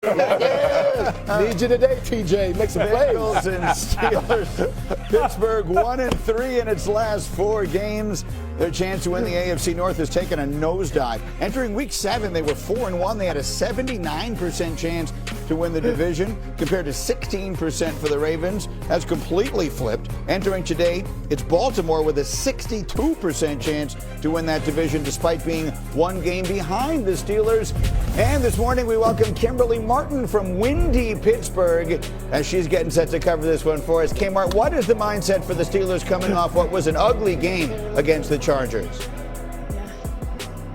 Need you today, TJ. Make some plays. Bengals and Steelers. Pittsburgh 1-3 in its last 4 games. Their chance to win the AFC North has taken a nosedive. Entering Week 7, they were 4-1. They had a 79% chance to win the division compared to 16% for the Ravens. That's completely flipped. Entering today, it's Baltimore with a 62% chance to win that division despite being 1 game behind the Steelers. And this morning, we welcome Kimberly Martin from windy Pittsburgh as she's getting set to cover this one for us. Kmart, what is the mindset for the Steelers coming off what was an ugly game against the Chargers?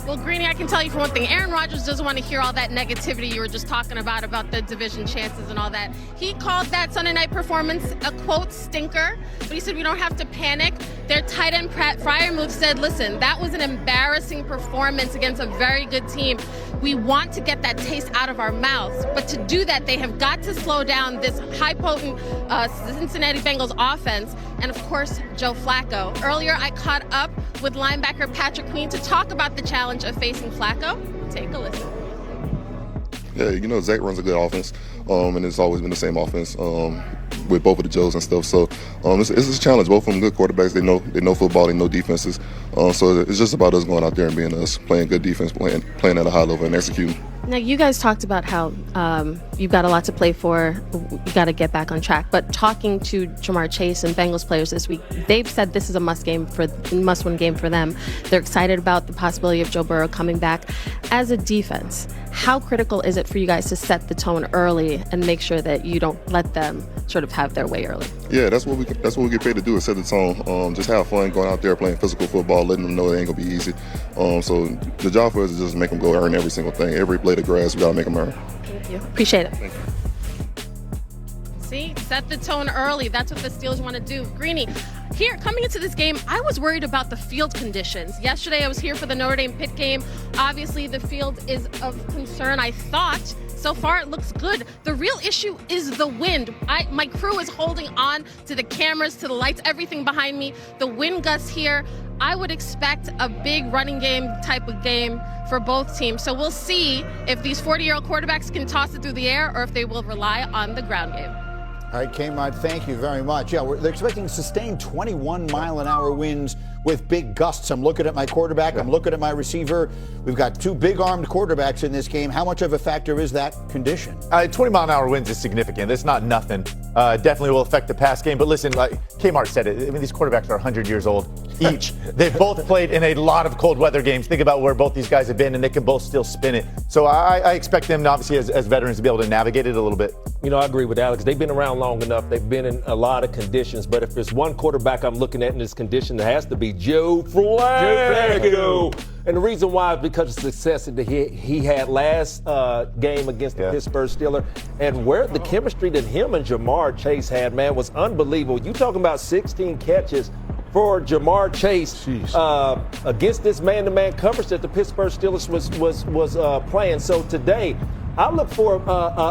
Well, Greeny, I can tell you for one thing, Aaron Rodgers doesn't want to hear all that negativity you were just talking about the division chances and all that. He called that Sunday night performance a, quote, stinker, but he said we don't have to panic. Their tight end, Freiermuth, said, listen, that was an embarrassing performance against a very good team. We want to get that taste out of our mouths, but to do that, they have got to slow down this high-potent Cincinnati Bengals offense, and, of course, Joe Flacco. Earlier, I caught up with linebacker Patrick Queen to talk about the challenge of facing Flacco. Take a listen. Yeah, you know, Zach runs a good offense, and it's always been the same offense with both of the Joes and stuff. So it's a challenge. Both of them good quarterbacks. They know football. They know defenses. So it's just about us going out there and being us, playing good defense, playing at a high level and executing. Now, you guys talked about how you've got a lot to play for. You got to get back on track. But talking to Jamar Chase and Bengals players this week, they've said this is a must-win game for them. They're excited about the possibility of Joe Burrow coming back. As a defense, how critical is it for you guys to set the tone early and make sure that you don't let them sort of have their way early? Yeah, that's what we get paid to do, is set the tone. Just have fun going out there playing physical football, letting them know it ain't gonna be easy. So the job for us is just make them go earn every single thing. Every blade of grass, we gotta make them earn. Thank you. Appreciate it. Thank you. See, set the tone early. That's what the Steelers want to do. Greeny, here, coming into this game, I was worried about the field conditions. Yesterday, I was here for the Notre Dame Pitt game. Obviously, the field is of concern. I thought, so far, it looks good. The real issue is the wind. My crew is holding on to the cameras, to the lights, everything behind me. The wind gusts here. I would expect a big running game type of game for both teams. So we'll see if these 40-year-old quarterbacks can toss it through the air or if they will rely on the ground game. All right, Kmart, thank you very much. Yeah, they're expecting sustained 21-mile-an-hour winds with big gusts. I'm looking at my quarterback. I'm looking at my receiver. We've got 2 big-armed quarterbacks in this game. How much of a factor is that condition? 20-mile-an-hour winds is significant. It's not nothing. Definitely will affect the pass game. But listen, like Kmart said it, I mean, these quarterbacks are 100 years old each. They've both played in a lot of cold weather games. Think about where both these guys have been, and they can both still spin it. So I expect them, obviously, as veterans, to be able to navigate it a little bit. You know, I agree with Alex. They've been around long enough. They've been in a lot of conditions. But if there's one quarterback I'm looking at in this condition, it has to be Joe Flacco. And the reason why is because of the success that he had last game against the Pittsburgh Steelers. And where the chemistry that him and Jamar Chase had, man, was unbelievable. You talking about 16 catches for Jamar Chase against this man-to-man coverage that the Pittsburgh Steelers was playing. So today, I look for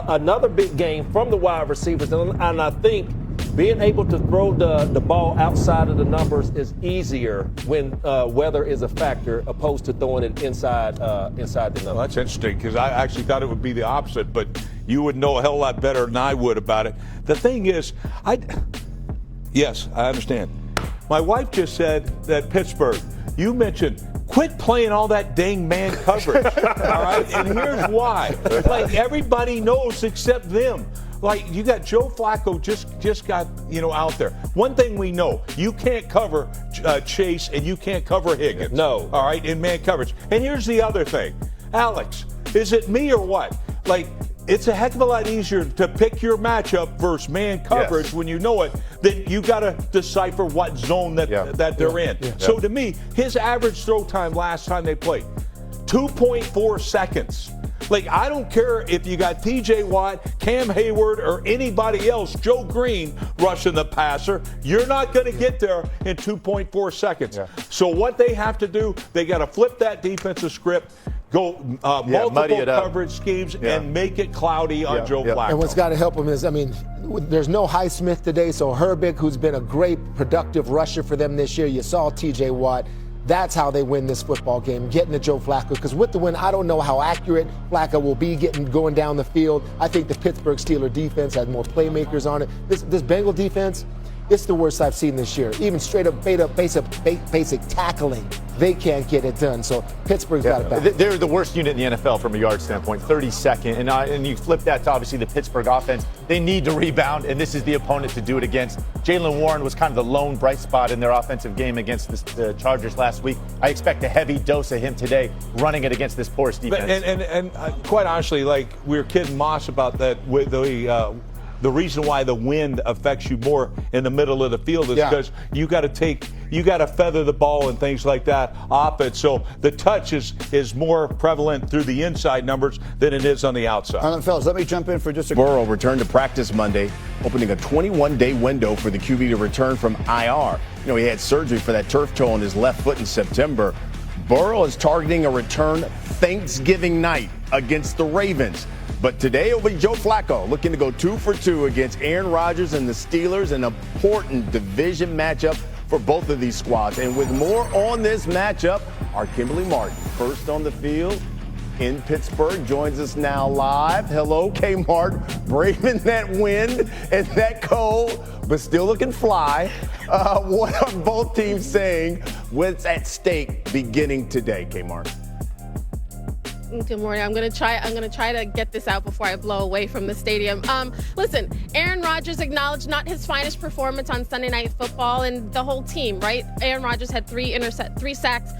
another big game from the wide receivers, and I think being able to throw the ball outside of the numbers is easier when weather is a factor, opposed to throwing it inside the numbers. Well, that's interesting, because I actually thought it would be the opposite, but you would know a hell of a lot better than I would about it. The thing is, yes, I understand. My wife just said that Pittsburgh, you mentioned, quit playing all that dang man coverage, all right? And here's why. Like, everybody knows except them. Like, you got Joe Flacco just got, out there. One thing we know, you can't cover Chase and you can't cover Higgins. No. All right, in man coverage. And here's the other thing. Alex, is it me or what? Like, it's a heck of a lot easier to pick your matchup versus man coverage when you know it than you got to decipher what zone that they're in. Yeah. So to me, his average throw time last time they played, 2.4 seconds. Like, I don't care if you got T.J. Watt, Cam Hayward, or anybody else, Joe Green, rushing the passer. You're not going to get there in 2.4 seconds. Yeah. So what they have to do, they got to flip that defensive script, go multiple coverage schemes, and make it cloudy on Joe Flacco. And what's got to help him is, there's no Highsmith today, so Herbig, who's been a great productive rusher for them this year. You saw T.J. Watt. That's how they win this football game, getting to Joe Flacco. Because with the win, I don't know how accurate Flacco will be going down the field. I think the Pittsburgh Steelers defense has more playmakers on it. This Bengal defense, it's the worst I've seen this year. Even straight up, basic tackling, they can't get it done. So Pittsburgh's got it back. They're the worst unit in the NFL from a yard standpoint, 32nd. And you flip that to obviously the Pittsburgh offense. They need to rebound, and this is the opponent to do it against. Jaylen Warren was kind of the lone bright spot in their offensive game against the Chargers last week. I expect a heavy dose of him today, running it against this porous defense. And quite honestly, like we were kidding Moss about that with the reason why the wind affects you more in the middle of the field is because you got to feather the ball and things like that off it. So the touch is more prevalent through the inside numbers than it is on the outside. All right, fellas, let me jump in for just a Burrow returned to practice Monday, opening a 21-day window for the QB to return from IR. You know, he had surgery for that turf toe on his left foot in September. Burrow is targeting a return Thanksgiving night against the Ravens. But today it'll be Joe Flacco looking to go 2 for 2 against Aaron Rodgers and the Steelers, an important division matchup for both of these squads. And with more on this matchup, our Kimberly Martin, first on the field in Pittsburgh, joins us now live. Hello, K-Mart, braving that wind and that cold, but still looking fly. What are both teams saying? What's at stake beginning today, K-Mart? Good morning. I'm gonna try to get this out before I blow away from the stadium. Listen, Aaron Rodgers acknowledged not his finest performance on Sunday Night Football, and the whole team, right? Aaron Rodgers had 3 sacks,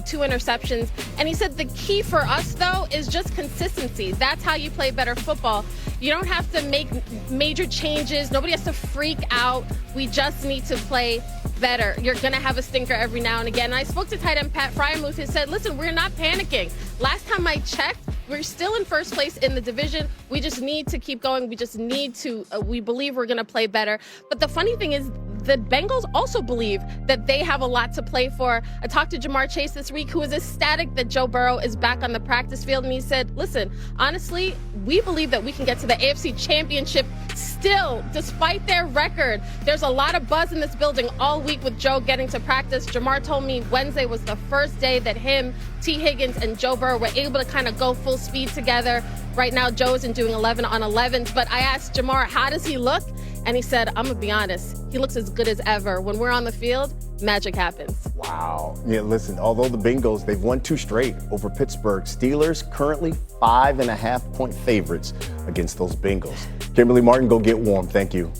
2 interceptions, and he said the key for us though is just consistency. That's how you play better football. You don't have to make major changes. Nobody has to freak out. We just need to play better. You're going to have a stinker every now and again. And I spoke to tight end Pat Fryermuth, who said, listen, we're not panicking. Last time I checked, we're still in first place in the division. We just need to keep going. We just need to, we believe we're going to play better. But the funny thing is, the Bengals also believe that they have a lot to play for. I talked to Jamar Chase this week, who is ecstatic that Joe Burrow is back on the practice field. And he said, listen, honestly, we believe that we can get to the AFC Championship still, despite their record. There's a lot of buzz in this building all week with Joe getting to practice. Jamar told me Wednesday was the first day that him, T. Higgins, and Joe Burrow were able to kind of go full speed together. Right now, Joe isn't doing 11 on 11s. But I asked Jamar, how does he look? And he said, I'm going to be honest, he looks as good as ever. When we're on the field, magic happens. Wow. Yeah, listen, although the Bengals, they've won 2 straight over Pittsburgh, Steelers currently 5.5-point favorites against those Bengals. Kimberly Martin, go get warm. Thank you.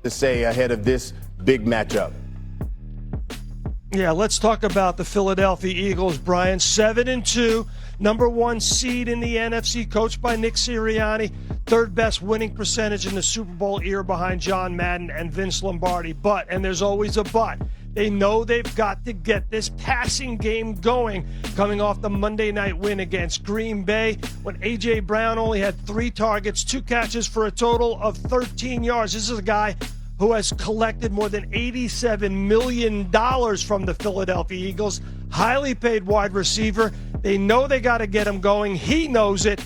To say ahead of this big matchup. Yeah, let's talk about the Philadelphia Eagles, Brian. 7-2, number 1 seed in the NFC, coached by Nick Sirianni. 3rd best winning percentage in the Super Bowl era behind John Madden and Vince Lombardi. But, and there's always a but, they know they've got to get this passing game going, coming off the Monday night win against Green Bay when A.J. Brown only had 3 targets, 2 catches for a total of 13 yards. This is a guy who has collected more than $87 million from the Philadelphia Eagles. Highly paid wide receiver. They know they got to get him going. He knows it.